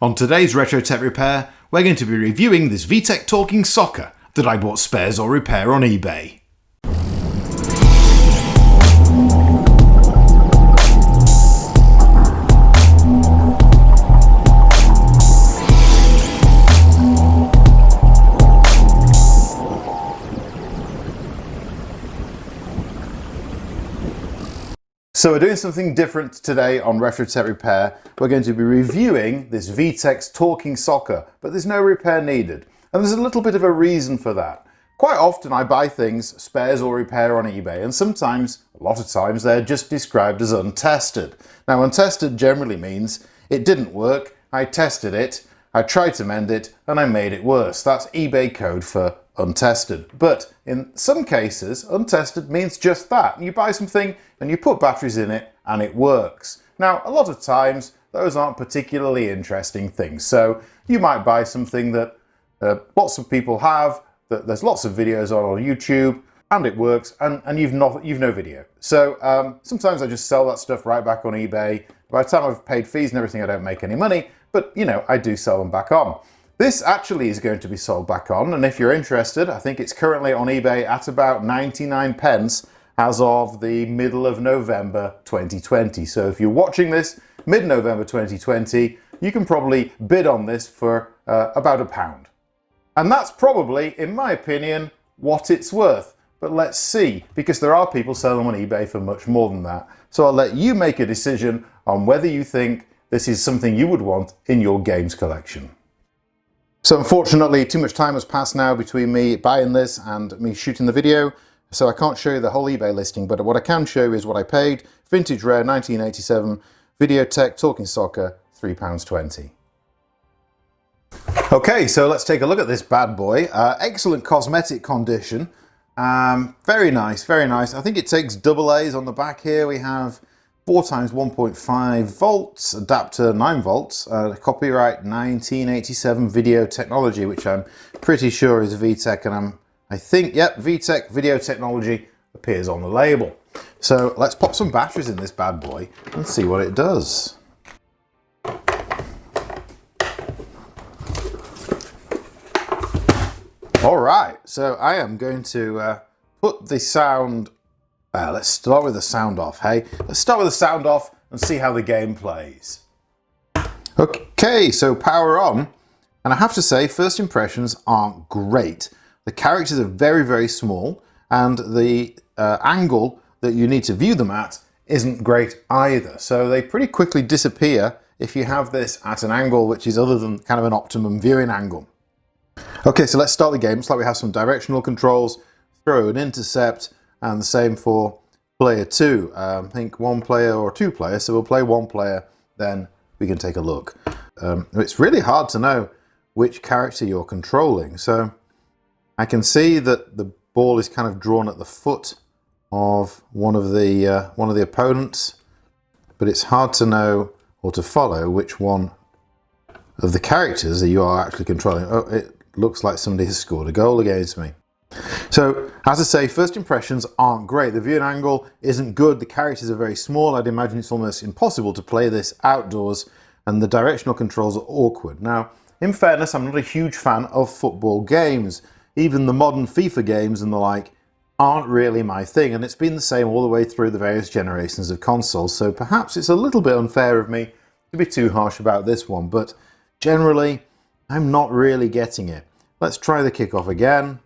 On today's Retro Tech Repair, we're going to be reviewing this VTech Talking Soccer that I bought spares or repair on eBay. So we're doing something different today on Retro Tech Repair. We're going to be reviewing this VTech Talking Soccer, but there's no repair needed. And there's a little bit of a reason for that. Quite often I buy things, spares or repair on eBay, and sometimes, a lot of times, they're just described as untested. Now untested generally means it didn't work, I tested it, I tried to mend it, and I made it worse. That's eBay code for untested. But in some cases, untested means just that. You buy something and you put batteries in it and it works. Now, a lot of times, those aren't particularly interesting things. So you might buy something that lots of people have, that there's lots of videos on YouTube, and it works, and you've no video. So sometimes I just sell that stuff right back on eBay. By the time I've paid fees and everything, I don't make any money, but you know, I do sell them back on. This actually is going to be sold back on, and if you're interested, I think it's currently on eBay at about 99 pence as of the middle of November 2020. So if you're watching this mid-November 2020, you can probably bid on this for about £1. And that's probably, in my opinion, what it's worth. But let's see, because there are people selling them on eBay for much more than that. So I'll let you make a decision on whether you think this is something you would want in your games collection. So unfortunately, too much time has passed now between me buying this and me shooting the video, so I can't show you the whole eBay listing, but what I can show you is what I paid. Vintage Rare 1987 VideoTech Talking Soccer, £3.20. Okay, so let's take a look at this bad boy. Excellent cosmetic condition. Very nice, very nice. I think it takes AA's on the back here. We have 4 times 1.5 volts, adapter 9 volts, copyright 1987 video technology, which I'm pretty sure is VTech, and I think, yep, VTech video technology appears on the label. So let's pop some batteries in this bad boy and see what it does. All right, so I am going to put the sound. Let's start with the sound off, hey? Let's start with the sound off and see how the game plays. Okay, so power on. And I have to say, first impressions aren't great. The characters are very, very small, and the angle that you need to view them at isn't great either. So they pretty quickly disappear if you have this at an angle which is other than kind of an optimum viewing angle. Okay, so let's start the game. Looks like we have some directional controls, throw and intercept, and the same for player 2. I think 1 player or 2 players, so we'll play 1 player, then we can take a look. It's really hard to know which character you're controlling, so I can see that the ball is kind of drawn at the foot of one of the opponents, but it's hard to know or to follow which one of the characters that you are actually controlling. Oh, it looks like somebody has scored a goal against me. So, as I say, first impressions aren't great. The viewing angle isn't good, the characters are very small. I'd imagine it's almost impossible to play this outdoors, and the directional controls are awkward. Now, in fairness, I'm not a huge fan of football games. Even the modern FIFA games and the like aren't really my thing, and it's been the same all the way through the various generations of consoles, so perhaps it's a little bit unfair of me to be too harsh about this one, but generally, I'm not really getting it. Let's try the kickoff again.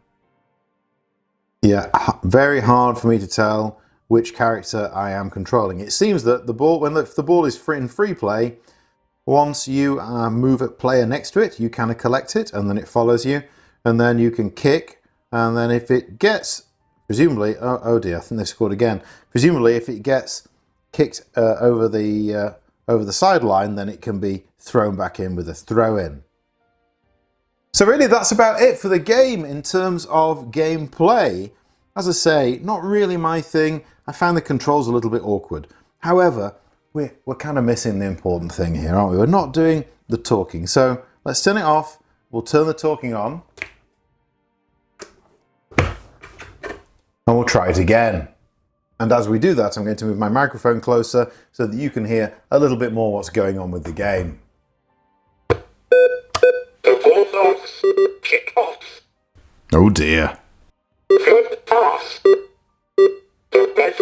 Yeah, very hard for me to tell which character I am controlling. It seems that the ball, if the ball is in free play, once you move a player next to it, you kind of collect it, and then it follows you, and then you can kick, and then if it gets, presumably, oh dear, I think they scored again. Presumably, if it gets kicked over the sideline, then it can be thrown back in with a throw-in. So really that's about it for the game in terms of gameplay. As I say, not really my thing. I found the controls a little bit awkward. However, we're kind of missing the important thing here, aren't we? We're not doing the talking. So let's turn it off. We'll turn the talking on. And we'll try it again. And as we do that, I'm going to move my microphone closer so that you can hear a little bit more what's going on with the game. Bulldogs kick off. Oh dear. Good pass. The Red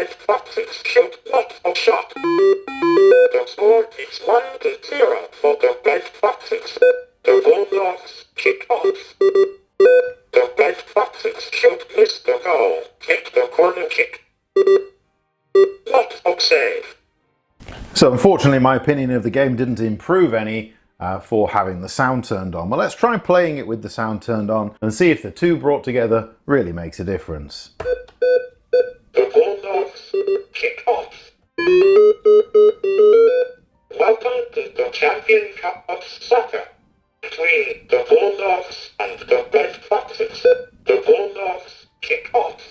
Foxes shoot lots of shots. The score is 1-0 for the Red Foxes. The Bulldogs kick off. The Red Foxes should miss the goal. Kick the corner kick. Lots of save. So unfortunately my opinion of the game didn't improve any for having the sound turned on. Well, let's try playing it with the sound turned on and see if the two brought together really makes a difference. The Bulldogs kick off. Welcome to the Champion Cup of Soccer between the Bulldogs and the Red Foxes. The Bulldogs kick off.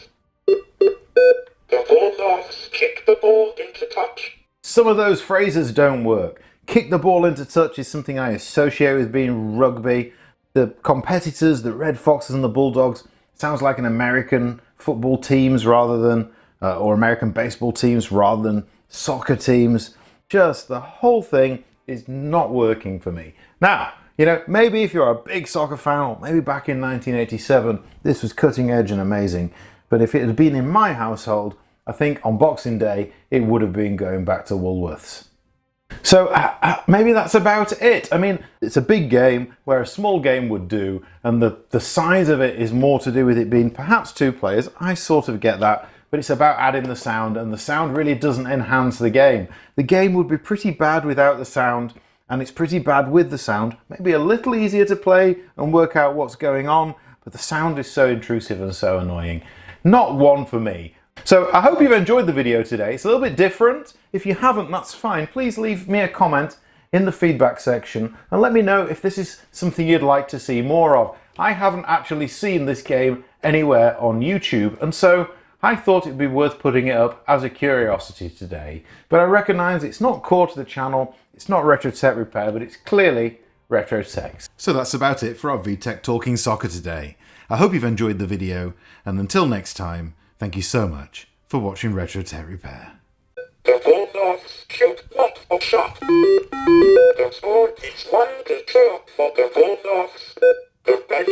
The Bulldogs kick the ball into touch. Some of those phrases don't work. Kick the ball into touch is something I associate with being rugby. The competitors, the Red Foxes and the Bulldogs, sounds like an American football teams rather than, or American baseball teams rather than soccer teams. Just the whole thing is not working for me. Now, you know, maybe if you're a big soccer fan, or maybe back in 1987, this was cutting edge and amazing. But if it had been in my household, I think on Boxing Day, it would have been going back to Woolworths. So maybe that's about it. I mean, it's a big game where a small game would do, and the size of it is more to do with it being perhaps two players. I sort of get that, but it's about adding the sound, and the sound really doesn't enhance the game. The game would be pretty bad without the sound, and it's pretty bad with the sound. Maybe a little easier to play and work out what's going on, but the sound is so intrusive and so annoying. Not one for me. So I hope you've enjoyed the video today. It's a little bit different. If you haven't, that's fine. Please leave me a comment in the feedback section and let me know if this is something you'd like to see more of. I haven't actually seen this game anywhere on YouTube, and so I thought it'd be worth putting it up as a curiosity today. But I recognise it's not core to the channel, it's not Retro Tech Repair, but it's clearly Retro Tech. So that's about it for our VTech Talking Soccer today. I hope you've enjoyed the video, and until next time, thank you so much for watching Retro Tech Repair. The Bulldogs shoot lots of shots. The score is 1-2 for the Bulldogs. The Red